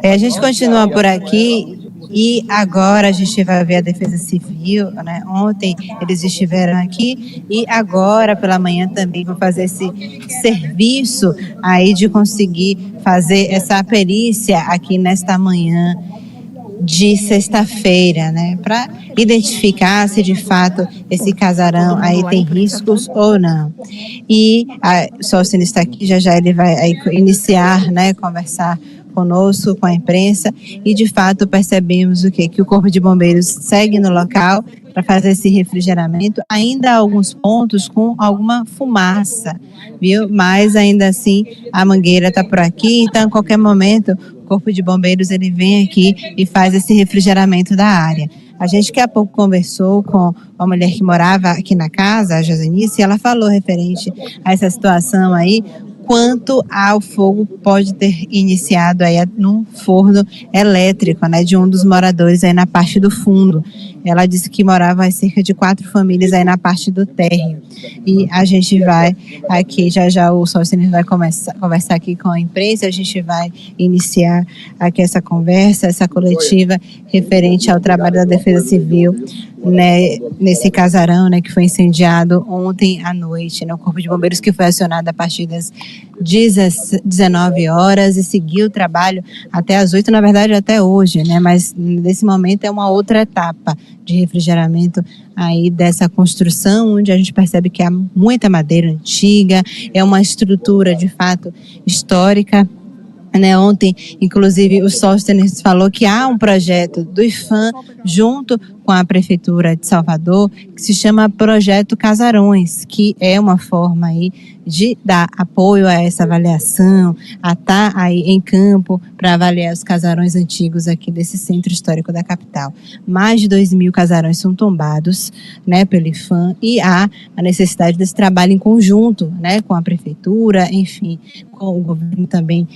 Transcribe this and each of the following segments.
A gente continua por aqui e agora a gente vai ver a Defesa Civil, né? Ontem eles estiveram aqui e agora pela manhã também vão fazer esse serviço aí de conseguir fazer essa perícia aqui nesta manhã de sexta-feira, né, para identificar se de fato esse casarão aí tem riscos ou não. E o Sócrates está aqui, já ele vai aí iniciar, né, conversar conosco, com a imprensa, e de fato percebemos o quê? Que o Corpo de Bombeiros segue no local para fazer esse refrigeramento, ainda há alguns pontos com alguma fumaça, viu? Mas ainda assim a mangueira está por aqui, então a qualquer momento o Corpo de Bombeiros ele vem aqui e faz esse refrigeramento da área. A gente daqui a pouco conversou com uma mulher que morava aqui na casa, a Josenice, e ela falou referente a essa situação aí, quanto ao fogo pode ter iniciado aí num forno elétrico, né, de um dos moradores aí na parte do fundo. Ela disse que morava cerca de 4 famílias aí na parte do térreo. E a gente vai aqui, já o Sócrates vai conversar aqui com a imprensa, a gente vai iniciar aqui essa conversa, essa coletiva referente ao trabalho da Defesa Civil, né, nesse casarão, né, que foi incendiado ontem à noite, né, o Corpo de Bombeiros que foi acionado a partir das 19 horas e seguiu o trabalho até as 8, na verdade até hoje, né, mas nesse momento é uma outra etapa de refrigeramento aí dessa construção, onde a gente percebe que há muita madeira antiga, é uma estrutura de fato histórica. Né, ontem, inclusive, o Sóstenes falou que há um projeto do IPHAN junto com a Prefeitura de Salvador, que se chama Projeto Casarões, que é uma forma aí de dar apoio a essa avaliação, a estar aí em campo para avaliar os casarões antigos aqui desse centro histórico da capital. Mais de 2.000 casarões são tombados, né, pelo IPHAN, e há a necessidade desse trabalho em conjunto, né, com a Prefeitura, enfim, com o governo também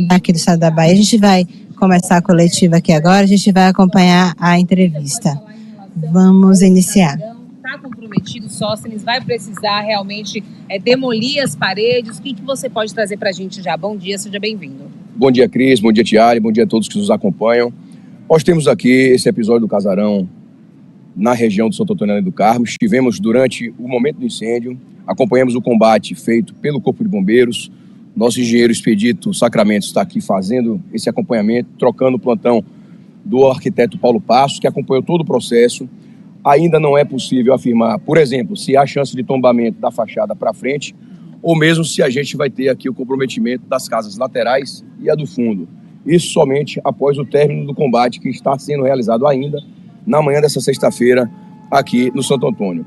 aqui do estado da Bahia. A gente vai começar a coletiva aqui agora, a gente vai acompanhar a entrevista. Vamos iniciar. Está comprometido, Sócrates, vai precisar realmente demolir as paredes? O que você pode trazer para a gente já? Bom dia, seja bem-vindo. Bom dia, Cris, bom dia, Tiari, bom dia a todos que nos acompanham. Nós temos aqui esse episódio do casarão na região do Santo Antônio do Carmo. Estivemos durante o momento do incêndio, acompanhamos o combate feito pelo Corpo de Bombeiros. Nosso engenheiro Expedito Sacramento está aqui fazendo esse acompanhamento, trocando o plantão do arquiteto Paulo Passos, que acompanhou todo o processo. Ainda não é possível afirmar, por exemplo, se há chance de tombamento da fachada para frente, ou mesmo se a gente vai ter aqui o comprometimento das casas laterais e a do fundo. Isso somente após o término do combate que está sendo realizado ainda na manhã dessa sexta-feira aqui no Santo Antônio.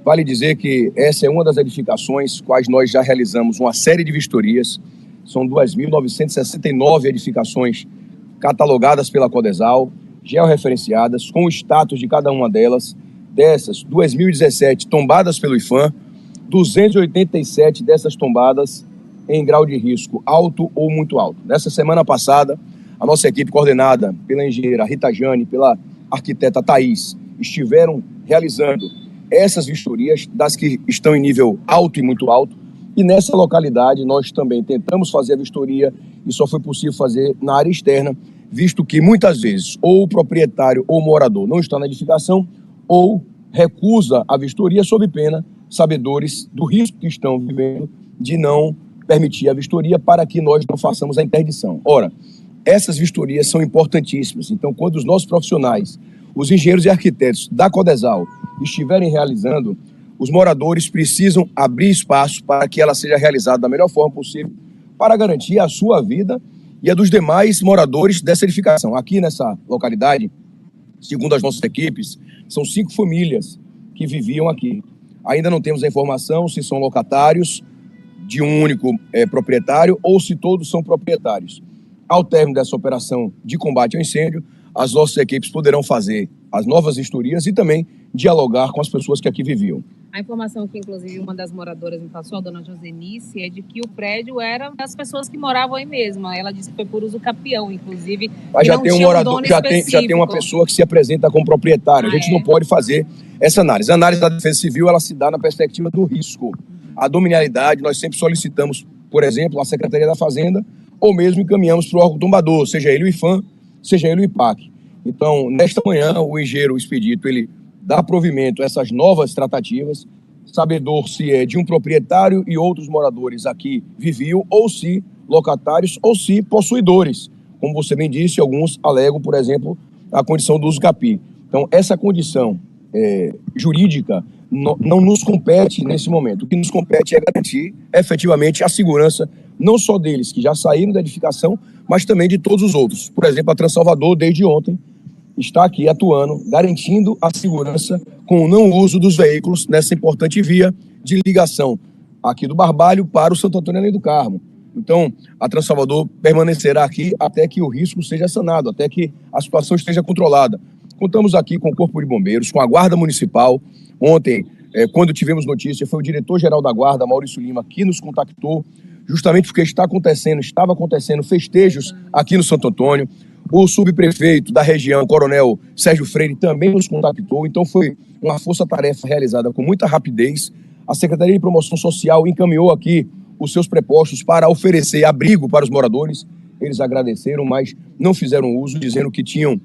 Vale dizer que essa é uma das edificações quais nós já realizamos uma série de vistorias. São 2.969 edificações catalogadas pela Codesal, georreferenciadas, com o status de cada uma delas. Dessas, 2.017 tombadas pelo IPHAN, 287 dessas tombadas em grau de risco alto ou muito alto. Nessa semana passada, a nossa equipe, coordenada pela engenheira Rita Jane, pela arquiteta Thaís, estiveram realizando essas vistorias das que estão em nível alto e muito alto, e nessa localidade nós também tentamos fazer a vistoria e só foi possível fazer na área externa, visto que muitas vezes ou o proprietário ou o morador não está na edificação ou recusa a vistoria sob pena, sabedores do risco que estão vivendo de não permitir a vistoria para que nós não façamos a interdição. Ora, essas vistorias são importantíssimas, então quando os nossos profissionais, os engenheiros e arquitetos da Codesal estiverem realizando, os moradores precisam abrir espaço para que ela seja realizada da melhor forma possível para garantir a sua vida e a dos demais moradores dessa edificação. Aqui nessa localidade, segundo as nossas equipes, são 5 famílias que viviam aqui. Ainda não temos a informação se são locatários de um único proprietário ou se todos são proprietários. Ao término dessa operação de combate ao incêndio, as nossas equipes poderão fazer as novas vistorias e também dialogar com as pessoas que aqui viviam. A informação que, inclusive, uma das moradoras me passou, a dona Josenice, é de que o prédio era das pessoas que moravam aí mesmo. Ela disse que foi por uso capião, inclusive. Mas já tem um morador, já tem uma pessoa que se apresenta como proprietária. A gente não pode fazer essa análise. A análise da Defesa Civil, ela se dá na perspectiva do risco. A dominialidade, nós sempre solicitamos, por exemplo, a Secretaria da Fazenda ou mesmo encaminhamos para o órgão tombador, seja ele o IPHAN, seja ele o IPAC. Então, nesta manhã, o engenheiro Expedito, ele dá provimento a essas novas tratativas, sabedor se é de um proprietário e outros moradores aqui viviam, ou se locatários, ou se possuidores. Como você bem disse, alguns alegam, por exemplo, a condição do uso capi. Então, essa condição jurídica não nos compete nesse momento. O que nos compete é garantir efetivamente a segurança, não só deles que já saíram da edificação, mas também de todos os outros. Por exemplo, a Transalvador, desde ontem, está aqui atuando, garantindo a segurança com o não uso dos veículos nessa importante via de ligação aqui do Barbalho para o Santo Antônio Além do Carmo. Então, a Transalvador permanecerá aqui até que o risco seja sanado, até que a situação esteja controlada. Contamos aqui com o Corpo de Bombeiros, com a Guarda Municipal. Ontem, quando tivemos notícia, foi o diretor-geral da Guarda, Maurício Lima, que nos contactou, justamente porque estava acontecendo festejos aqui no Santo Antônio. O subprefeito da região, Coronel Sérgio Freire, também nos contactou. Então foi uma força-tarefa realizada com muita rapidez. A Secretaria de Promoção Social encaminhou aqui os seus prepostos para oferecer abrigo para os moradores. Eles agradeceram, mas não fizeram uso, dizendo que tinham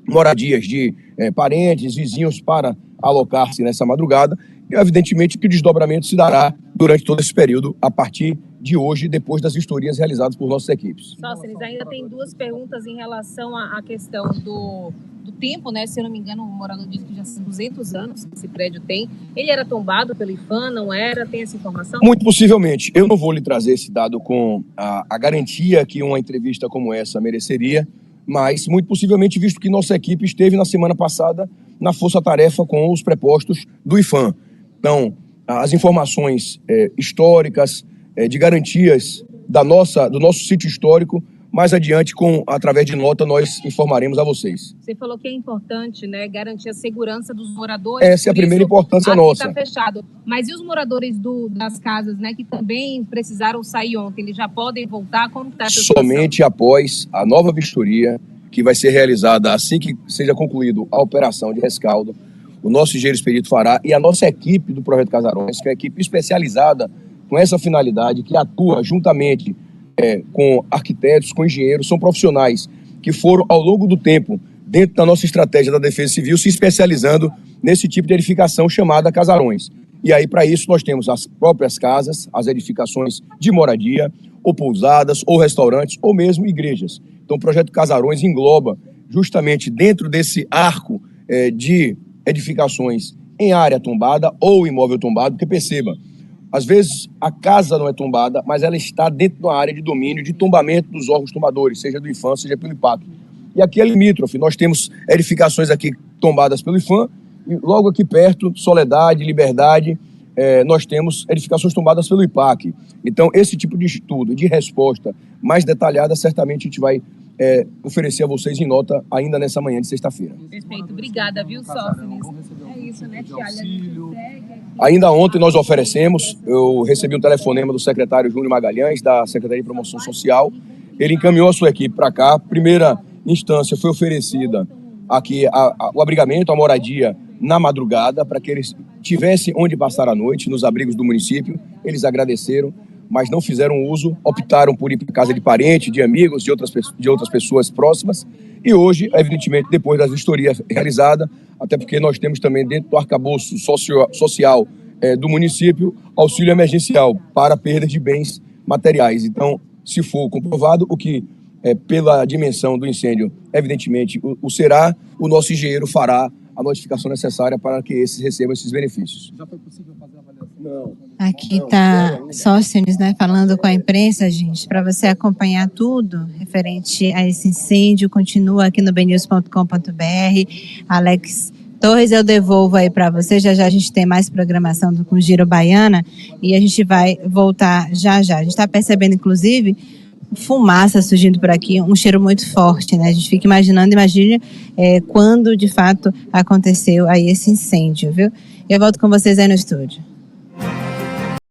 moradias de parentes, vizinhos para alocar-se nessa madrugada. E evidentemente que o desdobramento se dará durante todo esse período, a partir de hoje, depois das vistorias realizadas por nossas equipes. Sóceres, ainda tem duas perguntas em relação à questão do tempo, né? Se eu não me engano, o morador disse que já são 200 anos que esse prédio tem. Ele era tombado pelo IPHAN, não era? Tem essa informação? Muito possivelmente. Eu não vou lhe trazer esse dado com a garantia que uma entrevista como essa mereceria, mas muito possivelmente, visto que nossa equipe esteve na semana passada na força-tarefa com os prepostos do IPHAN. Então, as informações históricas, de garantias do nosso sítio histórico, mais adiante, através de nota, nós informaremos a vocês. Você falou que é importante, né, garantir a segurança dos moradores. Essa é a primeira importância nossa. Está fechado. Mas e os moradores das casas, né, que também precisaram sair ontem? Eles já podem voltar? Como está essa situação? Somente após a nova vistoria, que vai ser realizada assim que seja concluída a operação de rescaldo, o nosso engenheiro Expedito fará, e a nossa equipe do Projeto Casarões, que é uma equipe especializada com essa finalidade, que atua juntamente com arquitetos, com engenheiros, são profissionais que foram, ao longo do tempo, dentro da nossa estratégia da Defesa Civil, se especializando nesse tipo de edificação chamada casarões. E aí, para isso, nós temos as próprias casas, as edificações de moradia, ou pousadas, ou restaurantes, ou mesmo igrejas. Então, o Projeto Casarões engloba, justamente dentro desse arco de edificações em área tombada ou imóvel tombado, porque perceba, às vezes a casa não é tombada, mas ela está dentro de uma área de domínio, de tombamento dos órgãos tombadores, seja do IPHAN, seja pelo IPAC. E aqui é limítrofe, nós temos edificações aqui tombadas pelo IPHAN, e logo aqui perto, Soledade, Liberdade, nós temos edificações tombadas pelo IPAC. Então, esse tipo de estudo, de resposta mais detalhada, certamente a gente vai oferecer a vocês em nota ainda nessa manhã de sexta-feira. Perfeito, obrigada, viu, Sóceres? É isso, né, Tiago? Ainda ontem nós oferecemos, eu recebi um telefonema do secretário Júnior Magalhães, da Secretaria de Promoção Social. Ele encaminhou a sua equipe para cá. Primeira instância foi oferecida aqui o abrigamento, a moradia na madrugada, para que eles tivessem onde passar a noite, nos abrigos do município. Eles agradeceram, mas não fizeram uso, optaram por ir para casa de parente, de amigos, de outras pessoas próximas. E hoje, evidentemente, depois da vistoria realizada, até porque nós temos também dentro do arcabouço social do município auxílio emergencial para perda de bens materiais. Então, se for comprovado, o que pela dimensão do incêndio, evidentemente, o nosso engenheiro fará a notificação necessária para que esses recebam esses benefícios. Já foi possível fazer a avaliação? Não. Aqui está Sóceres, né, falando com a imprensa, gente, para você acompanhar tudo referente a esse incêndio. Continua aqui no bnews.com.br. Alex Torres, eu devolvo aí para você. Já já a gente tem mais programação com Giro Baiana e a gente vai voltar já já. A gente está percebendo, inclusive, fumaça surgindo por aqui, um cheiro muito forte, né? A gente fica imagine quando de fato aconteceu aí esse incêndio, viu? Eu volto com vocês aí no estúdio.